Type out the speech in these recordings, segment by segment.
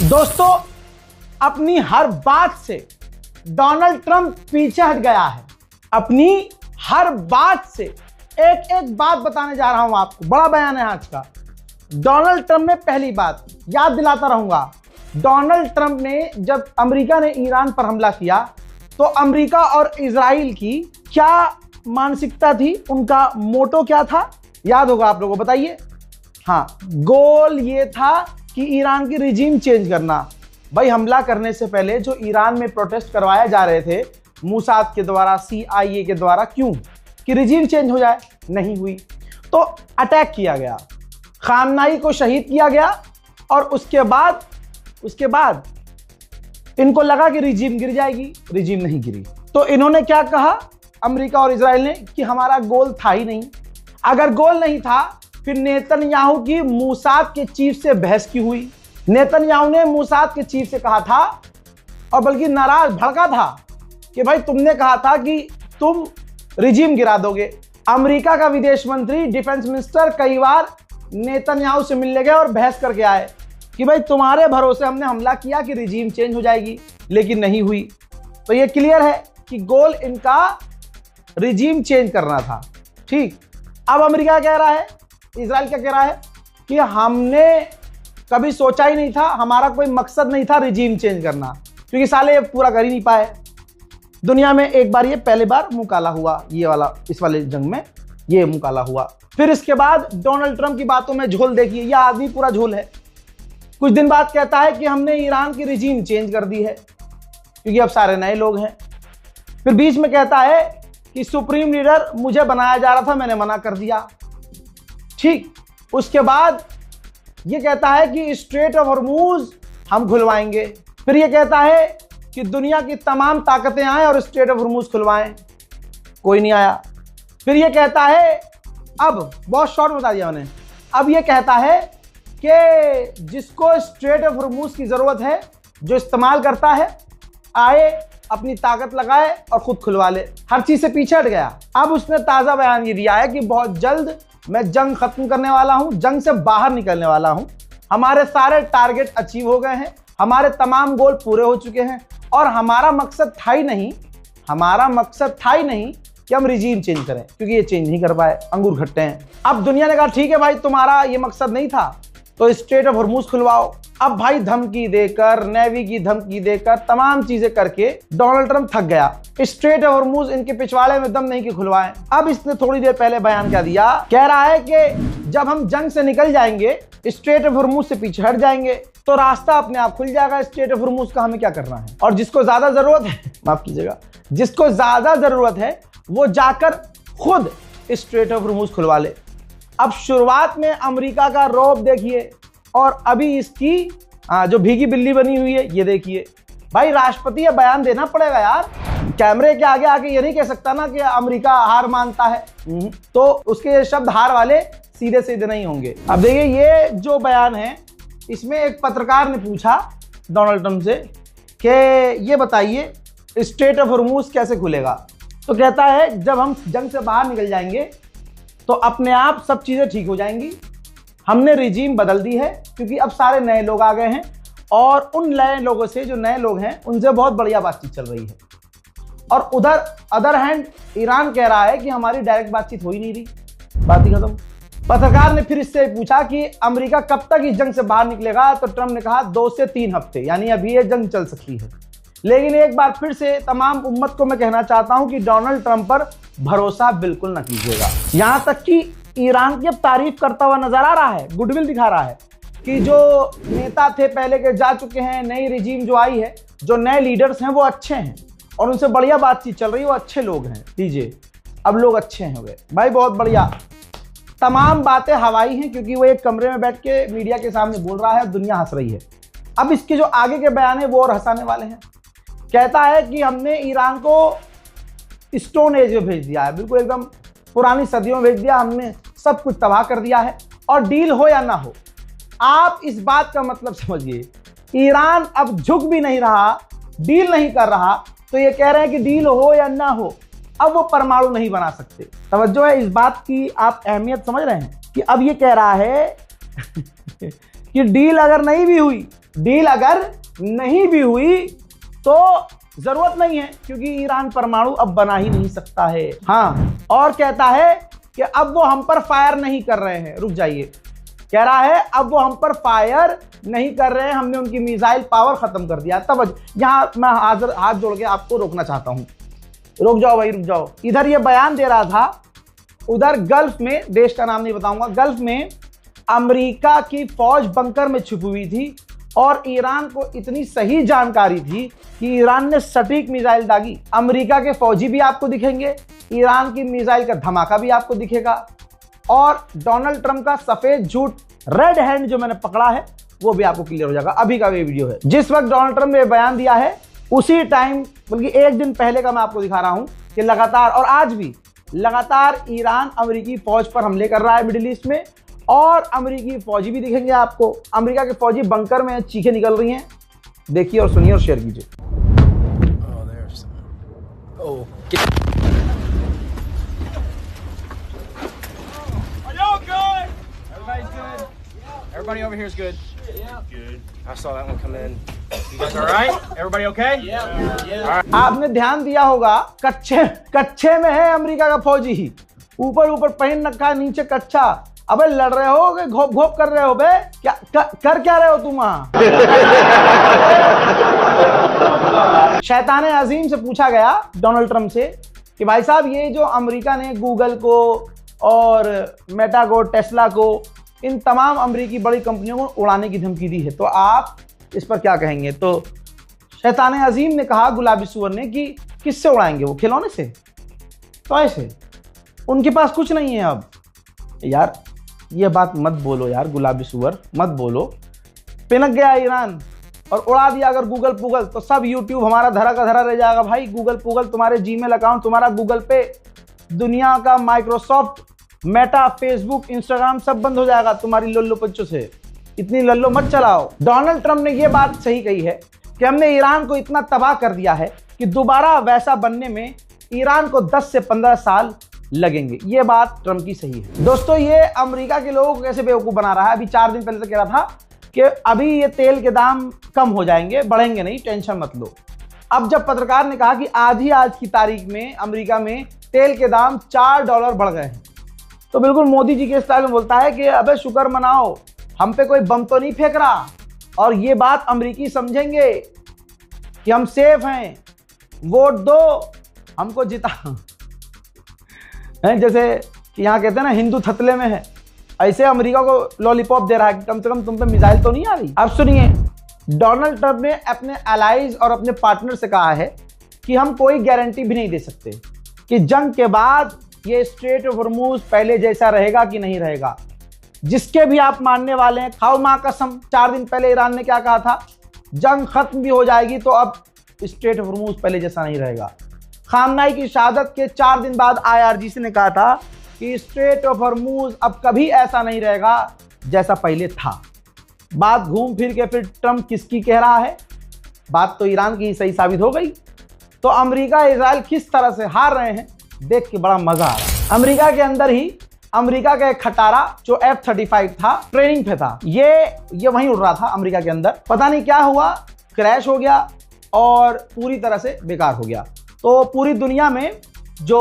दोस्तों, अपनी हर बात से डोनाल्ड ट्रंप पीछे हट गया है। अपनी हर बात से एक एक बात बताने जा रहा हूं आपको। बड़ा बयान है आज का। डोनाल्ड ट्रंप ने पहली बात याद दिलाता रहूंगा। डोनाल्ड ट्रंप ने जब अमेरिका ने ईरान पर हमला किया तो अमेरिका और इजराइल की क्या मानसिकता थी, उनका मोटो क्या था, याद होगा आप लोगों को, बताइए। हाँ, गोल ये था कि ईरान की रिजीम चेंज करना। भाई, हमला करने से पहले जो ईरान में प्रोटेस्ट करवाए जा रहे थे मूसाद के द्वारा, CIA के द्वारा, क्यों? कि रिजीम चेंज हो जाए। नहीं हुई तो अटैक किया गया, खामनाई को शहीद किया गया और उसके बाद इनको लगा कि रिजीम गिर जाएगी। रिजीम नहीं गिरी तो इन्होंने क्या कहा, अमेरिका और इजराइल ने, कि हमारा गोल था ही नहीं। अगर गोल नहीं था फिर नेतन्याहू की मूसाद के चीफ से बहस की हुई। नेतन्याहू ने मूसाद के चीफ से कहा था, और बल्कि नाराज भड़का था, कि भाई तुमने कहा था कि तुम रिजीम गिरा दोगे। अमेरिका का विदेश मंत्री, डिफेंस मिनिस्टर कई बार नेतन्याहू से मिलने गए और बहस करके आए कि भाई तुम्हारे भरोसे हमने हमला किया कि रिजीम चेंज हो जाएगी, लेकिन नहीं हुई। तो ये क्लियर है कि गोल इनका रिजीम चेंज करना था। ठीक, अब अमेरिका कह रहा है, इजराइल क्या कह रहा है कि हमने कभी सोचा ही नहीं था, हमारा कोई मकसद नहीं था रिजीम चेंज करना, क्योंकि साले ये पूरा कर ही नहीं पाए। दुनिया में एक बार ये पहली बार मुंह काला हुआ, ये वाला, इस वाले जंग में ये मुंह काला हुआ। फिर इसके बाद डोनाल्ड ट्रंप की बातों में झोल देखिए, यह आदमी पूरा झोल है। कुछ दिन बाद कहता है कि हमने ईरान की रिजीम चेंज कर दी है क्योंकि अब सारे नए लोग हैं। फिर बीच में कहता है कि सुप्रीम लीडर मुझे बनाया जा रहा था, मैंने मना कर दिया। ठीक, उसके बाद ये कहता है कि स्ट्रेट ऑफ हॉर्मूज हम खुलवाएंगे। फिर ये कहता है कि दुनिया की तमाम ताकतें आए और स्ट्रेट ऑफ हॉर्मूज खुलवाएं, कोई नहीं आया। फिर ये कहता है, अब बहुत शॉर्ट बता दिया मैंने, अब ये कहता है कि जिसको स्ट्रेट ऑफ हॉर्मूज की जरूरत है, जो इस्तेमाल करता है, आए, अपनी ताकत लगाए और खुद खुलवा ले। हर चीज से पीछे हट गया। अब उसने ताजा बयान ये दिया है कि बहुत जल्द मैं जंग खत्म करने वाला हूं, जंग से बाहर निकलने वाला हूं। हमारे सारे टारगेट अचीव हो गए हैं, हमारे तमाम गोल पूरे हो चुके हैं और हमारा मकसद था ही नहीं कि हम रिजीम चेंज करें, क्योंकि ये चेंज नहीं कर पाए, अंगूर खट्टे हैं। अब दुनिया ने कहा ठीक है भाई, तुम्हारा ये मकसद नहीं था तो स्ट्रेट ऑफ हॉर्मूज खुलवाओ। अब भाई धमकी देकर, नेवी की धमकी देकर, तमाम चीजें करके डोनाल्ड ट्रंप थक गया। स्ट्रेट ऑफ हॉर्मूज इनके पिछवाड़े में दम नहीं कि खुलवाएं। अब इसने थोड़ी देर पहले बयान क्या दिया, कह रहा है कि जब हम जंग से निकल जाएंगे, स्ट्रेट ऑफ हॉर्मूज से पीछे हट जाएंगे, तो रास्ता अपने आप खुल जाएगा। स्ट्रेट ऑफ हॉर्मूज का हमें क्या करना है, और जिसको ज्यादा जरूरत है, माफ कीजिएगा, जिसको ज्यादा जरूरत है वो जाकर खुद स्ट्रेट ऑफ हॉर्मूज खुलवा ले। अब शुरुआत में अमेरिका का रौब देखिए, और अभी इसकी जो भीगी बिल्ली बनी हुई है ये देखिए। भाई, राष्ट्रपति ये बयान देना पड़ेगा यार। कैमरे के आगे आके ये नहीं कह सकता ना कि अमेरिका हार मानता है, तो उसके ये शब्द हार वाले सीधे सीधे नहीं होंगे। अब देखिए, ये जो बयान है, इसमें एक पत्रकार ने पूछा डोनाल्ड ट्रंप से कि ये बताइए स्ट्रेट ऑफ हॉर्मूज कैसे खुलेगा। तो कहता है जब हम जंग से बाहर निकल जाएंगे तो अपने आप सब चीजें ठीक हो जाएंगी। हमने रिजीम बदल दी है क्योंकि अब सारे नए लोग आ गए हैं, और उन नए लोगों से, जो नए लोग हैं, उनसे बहुत बढ़िया बातचीत चल रही है। और उधर अदर हैंड ईरान कह रहा है कि हमारी डायरेक्ट बातचीत हो ही नहीं रही, बात ही खत्म। पत्रकार ने फिर इससे पूछा कि अमेरिका कब तक इस जंग से बाहर निकलेगा, तो ट्रंप ने कहा 2 से 3 हफ्ते, यानी अभी ये जंग चल सकती है। लेकिन एक बार फिर से तमाम उम्मत को मैं कहना चाहता हूं कि डोनाल्ड ट्रंप पर भरोसा बिल्कुल न कीजिएगा। यहां तक कि ईरान की अब तारीफ करता हुआ नजर आ रहा है, गुडविल दिखा रहा है कि जो नेता थे पहले के जा चुके हैं, नई रिजीम जो आई है, जो नए लीडर्स हैं वो अच्छे हैं और उनसे बढ़िया बातचीत चल रही है, वो अच्छे लोग हैं। लीजिए, अब लोग अच्छे हैं हो गए भाई, बहुत बढ़िया। तमाम बातें हवाई हैं क्योंकि वो एक कमरे में बैठ के मीडिया के सामने बोल रहा है, दुनिया हंस रही है। अब इसके जो आगे के बयान है वो और हंसाने वाले हैं। कहता है कि हमने ईरान को स्टोन एज में भेज दिया है, बिल्कुल एकदम पुरानी सदियों में भेज दिया, हमने सब कुछ तबाह कर दिया है। और डील हो या ना हो, आप इस बात का मतलब समझिए, ईरान अब झुक भी नहीं रहा, डील नहीं कर रहा, तो ये कह रहे हैं कि डील हो या ना हो, अब वो परमाणु नहीं बना सकते। तवज्जो है, इस बात की आप अहमियत समझ रहे हैं कि अब ये कह रहा है कि डील अगर नहीं भी हुई तो जरूरत नहीं है, क्योंकि ईरान परमाणु अब बना ही नहीं सकता है। हाँ, और कहता है कि अब वो हम पर फायर नहीं कर रहे हैं। रुक जाइए, कह रहा है अब वो हम पर फायर नहीं कर रहे हैं, हमने उनकी मिसाइल पावर खत्म कर दिया। तब यहां मैं हाथ जोड़ के आपको रोकना चाहता हूं। रुक जाओ भाई, रुक जाओ। इधर ये बयान दे रहा था, उधर गल्फ में, देश का नाम नहीं बताऊंगा, गल्फ में अमेरिका की फौज बंकर में छुपी हुई थी और ईरान को इतनी सही जानकारी थी कि ईरान ने सटीक मिसाइल दागी। अमेरिका के फौजी भी आपको दिखेंगे, ईरान की मिसाइल का धमाका भी आपको दिखेगा, और डोनाल्ड ट्रंप का सफेद झूठ, रेड हैंड जो मैंने पकड़ा है, वो भी आपको क्लियर हो जाएगा। अभी का ये वीडियो है, जिस वक्त डोनाल्ड ट्रंप ने बयान दिया है उसी टाइम, बल्कि एक दिन पहले का मैं आपको दिखा रहा हूं कि लगातार, और आज भी लगातार ईरान अमेरिकी फौज पर हमले कर रहा है मिडिल ईस्ट में, और अमेरिकी फौजी भी दिखेंगे आपको। अमेरिका के फौजी बंकर में चीखें निकल रही हैं। देखिए और सुनिए और शेयर कीजिए। Everybody over here is good. Yeah. Good. I saw that one come in. You guys all right? Everybody okay? Yeah. Yeah. All right. आपने ध्यान दिया होगा, कच्चे में है अमेरिका का फौजी, ऊपर पहन रखा है, नीचे कच्चा। अबे लड़ रहे हो कि घोप घोप कर रहे हो बे? क्या कर क्या रहे हो तुम वहां? शैतान अजीम से पूछा गया डोनाल्ड ट्रंप से कि भाई साहब, ये जो अमेरिका ने गूगल को और मेटा को, टेस्ला को, इन तमाम अमेरिकी बड़ी कंपनियों को उड़ाने की धमकी दी है, तो आप इस पर क्या कहेंगे? तो शैतान अजीम ने कहा, गुलाबी सुअर ने, कि किससे उड़ाएंगे वो? खिलौने से, टॉय से? उनके पास कुछ नहीं है अब। यार ये बात मत बोलो यार, गुलाबी सुअर मत बोलो। पिनक गया ईरान और उड़ा दिया अगर गूगल पूगल, तो सब यूट्यूब हमारा धरा का धरा रह जाएगा भाई। गूगल पूगल, तुम्हारे जीमेल अकाउंट, तुम्हारा गूगल पे, दुनिया का माइक्रोसॉफ्ट, मेटा, फेसबुक, इंस्टाग्राम सब बंद हो जाएगा तुम्हारी लल्लो पच्चों से। इतनी लल्लो मत चलाओ। डोनाल्ड ट्रंप ने यह बात सही कही है कि हमने ईरान को इतना तबाह कर दिया है कि दोबारा वैसा बनने में ईरान को 10 से 15 साल लगेंगे। ये बात ट्रंप की सही है। दोस्तों, ये अमेरिका के लोगों को कैसे बेवकूफ बना रहा है। अभी 4 दिन पहले तो कह रहा था कि अभी ये तेल के दाम कम हो जाएंगे, बढ़ेंगे नहीं, टेंशन मत लो। अब जब पत्रकार ने कहा कि आज की तारीख में अमेरिका में तेल के दाम $4 बढ़ गए हैं, तो बिल्कुल मोदी जी के स्टाइल में बोलता है कि अबे शुक्र मनाओ, हम पे कोई बम तो नहीं फेंक रहा। और ये बात अमेरिकी समझेंगे कि हम सेफ हैं, वोट दो, हमको जिता। जैसे यहाँ कहते हैं ना, हिंदू थतले में है, ऐसे अमेरिका को लॉलीपॉप दे रहा है कि कम से कम तुम पे मिसाइल तो नहीं आ रही। अब सुनिए, डोनाल्ड ट्रंप ने अपने अलाइज और अपने पार्टनर से कहा है कि हम कोई गारंटी भी नहीं दे सकते कि जंग के बाद ये स्ट्रेट ऑफ हॉर्मूज पहले जैसा रहेगा कि नहीं रहेगा। जिसके भी आप मानने वाले हैं, खाओ मां कसम। 4 दिन पहले ईरान ने क्या कहा था? जंग खत्म भी हो जाएगी तो अब स्ट्रेट ऑफ हॉर्मूज पहले जैसा नहीं रहेगा। खामनाई की शहादत के 4 दिन बाद IRGC ने कहा था कि स्ट्रेट ऑफ हॉर्मूज अब कभी ऐसा नहीं रहेगा जैसा पहले था। बात घूम फिर के फिर ट्रंप किसकी कह रहा है? बात तो ईरान की ही सही साबित हो गई। तो अमेरिका इजराइल किस तरह से हार रहे हैं देख के बड़ा मजा आ रहा है। अमेरिका के अंदर ही अमेरिका का एक खटारा जो F-35 था, ट्रेनिंग पे था, ये वहीं उड़ रहा था अमेरिका के अंदर। पता नहीं क्या हुआ, क्रैश हो गया और पूरी तरह से बेकार हो गया। तो पूरी दुनिया में जो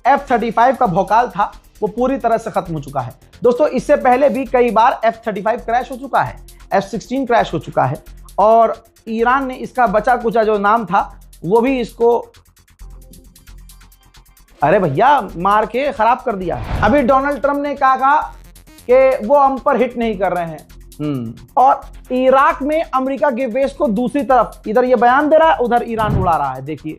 F-35 का भौकाल था वो पूरी तरह से खत्म हो चुका है। दोस्तों, इससे पहले भी कई बार F-35 क्रैश हो चुका है, F-16 क्रैश हो चुका है, और ईरान ने इसका बचा कुचा जो नाम था वो भी इसको, अरे भैया, मार के खराब कर दिया। अभी डोनाल्ड ट्रंप ने कहा कि वो हम पर हिट नहीं कर रहे हैं, और इराक में अमेरिका के बेस को दूसरी तरफ, इधर ये बयान दे रहा है, उधर ईरान उड़ा रहा है। देखिए,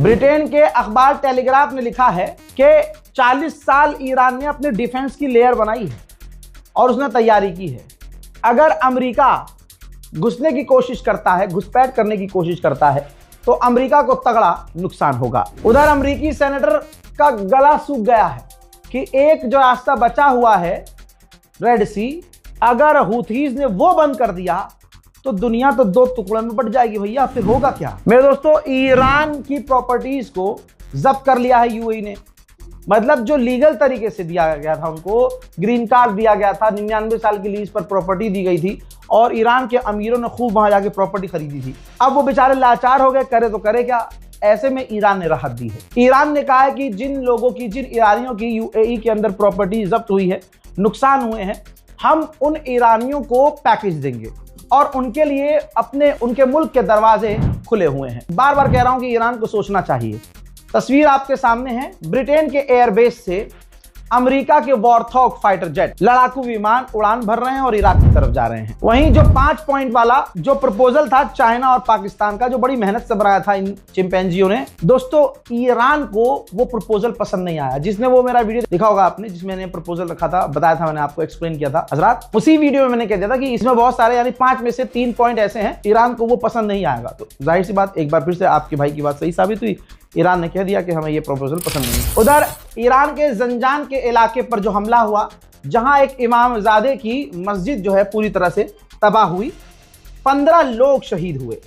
ब्रिटेन के अखबार टेलीग्राफ ने लिखा है कि 40 साल ईरान ने अपने डिफेंस की लेयर बनाई है और उसने तैयारी की है। अगर अमेरिका घुसने की कोशिश करता है, घुसपैठ करने की कोशिश करता है, तो अमेरिका को तगड़ा नुकसान होगा। उधर अमेरिकी सेनेटर का गला सूख गया है कि एक जो रास्ता बचा हुआ है रेड सी, अगर हूथीज ने वो बंद कर दिया तो दुनिया तो दो टुकड़ों में बट जाएगी भैया, फिर होगा क्या। मेरे दोस्तों, ईरान की प्रॉपर्टीज को जब्त कर लिया है यूएई ने। मतलब जो लीगल तरीके से दिया गया था, उनको ग्रीन कार्ड दिया गया था, 99 साल की लीज पर प्रॉपर्टी दी गई थी और ईरान के अमीरों ने खूब वहां जाके प्रॉपर्टी खरीदी थी। अब वो बेचारे लाचार हो गए, करे तो करे क्या। ऐसे में ईरान ने राहत दी है। ईरान ने कहा है कि जिन लोगों की, जिन ईरानियों की यूएई के अंदर प्रॉपर्टी जब्त हुई है, नुकसान हुए हैं, हम उन ईरानियों को पैकेज देंगे और उनके लिए उनके मुल्क के दरवाजे खुले हुए हैं। बार बार कह रहा हूं कि ईरान को सोचना चाहिए। तस्वीर आपके सामने है, ब्रिटेन के एयरबेस से अमेरिका के वॉरथॉग फाइटर जेट लड़ाकू विमान उड़ान भर रहे हैं और इराक की तरफ जा रहे हैं। वहीं जो 5 पॉइंट वाला जो प्रपोजल था चाइना और पाकिस्तान का, जो बड़ी मेहनत से बनाया था इन चिंपैंजियों ने, दोस्तों ईरान को वो प्रपोजल पसंद नहीं आया। जिसने वो मेरा वीडियो देखा होगा आपने, जिसमें मैंने प्रपोजल रखा था, बताया था, मैंने आपको एक्सप्लेन किया था हजरात, उसी वीडियो में मैंने कह दिया था कि इसमें बहुत सारे, यानी 5 में से 3 पॉइंट ऐसे हैं ईरान को वो पसंद नहीं आएगा। तो जाहिर सी बात, एक बार फिर से आपके भाई की बात सही साबित हुई, ईरान ने कह दिया कि हमें ये प्रपोजल पसंद नहीं। उधर ईरान के जंजान के इलाके पर जो हमला हुआ, जहां एक इमामजादे की मस्जिद जो है पूरी तरह से तबाह हुई, 15 लोग शहीद हुए।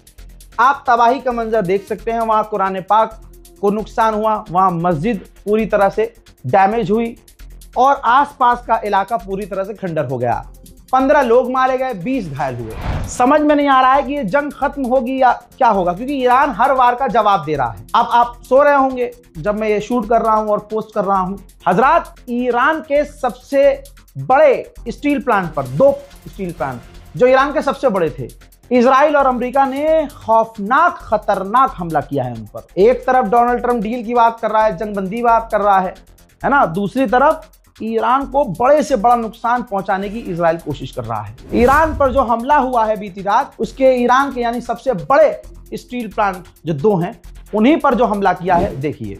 आप तबाही का मंजर देख सकते हैं। वहां कुरान पाक को नुकसान हुआ, वहां मस्जिद पूरी तरह से डैमेज हुई और आसपास का इलाका पूरी तरह से खंडर हो गया। 15 लोग मारे गए, 20 घायल हुए। समझ में नहीं आ रहा है कि ये जंग खत्म होगी या क्या होगा, क्योंकि ईरान हर वार का जवाब दे रहा है। अब आप सो रहे होंगे जब मैं ये शूट कर रहा हूं और पोस्ट कर रहा हूं। हजरात, ईरान के सबसे बड़े स्टील प्लांट पर, 2 स्टील प्लांट जो ईरान के सबसे बड़े थे, इजराइल और अमेरिका ने खौफनाक, खतरनाक हमला किया है उन पर। एक तरफ डोनाल्ड ट्रंप डील की बात कर रहा है, जंगबंदी बात कर रहा है ना, दूसरी तरफ ईरान को बड़े से बड़ा नुकसान पहुंचाने की इजराइल कोशिश कर रहा है। ईरान पर जो हमला हुआ है बीती रात, उसके ईरान के यानी सबसे बड़े स्टील प्लांट जो 2 हैं, उन्हीं पर जो हमला किया है, देखिए।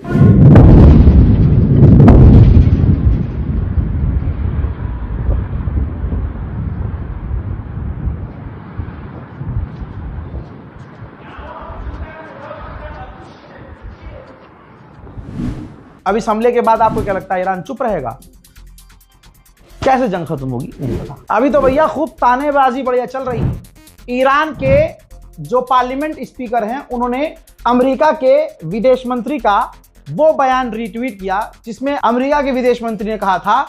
अब इस हमले के बाद आपको क्या लगता है, ईरान चुप रहेगा? कैसे जंग खत्म होगी नहीं पता। अभी तो भैया खूब तानेबाजी बढ़िया चल रही है। ईरान के जो पार्लियामेंट स्पीकर हैं, उन्होंने अमेरिका के विदेश मंत्री का वो बयान रीट्वीट किया जिसमें अमेरिका के विदेश मंत्री ने कहा था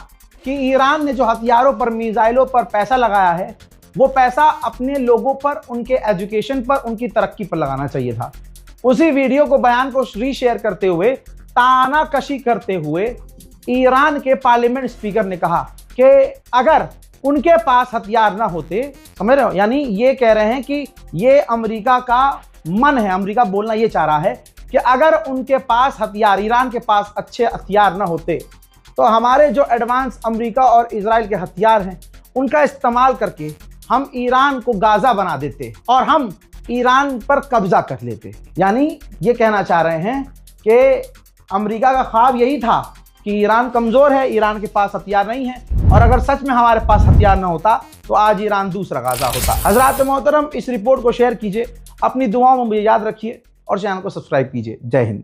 कि ईरान ने जो हथियारों पर, मिसाइलों पर पैसा लगाया है, वो पैसा अपने लोगों पर, उनके एजुकेशन पर, उनकी तरक्की पर लगाना चाहिए था। उसी वीडियो को, बयान को रीशेयर करते हुए, तानाकशी करते हुए ईरान के पार्लियामेंट स्पीकर ने कहा कि अगर उनके पास हथियार ना होते, समझ रहे हो, यानी ये कह रहे हैं कि ये अमेरिका का मन है, अमेरिका बोलना ये चाह रहा है कि अगर उनके पास हथियार, ईरान के पास अच्छे हथियार ना होते, तो हमारे जो एडवांस अमेरिका और इजराइल के हथियार हैं, उनका इस्तेमाल करके हम ईरान को गाजा बना देते और हम ईरान पर कब्जा कर लेते। यानी ये कहना चाह रहे हैं कि अमेरिका का ख्वाब यही था कि ईरान कमजोर है, ईरान के पास हथियार नहीं है, और अगर सच में हमारे पास हथियार न होता तो आज ईरान दूसरा गाजा होता। हजरात मोहतरम, इस रिपोर्ट को शेयर कीजिए, अपनी दुआओं में मुझे याद रखिए और चैनल को सब्सक्राइब कीजिए। जय हिंद।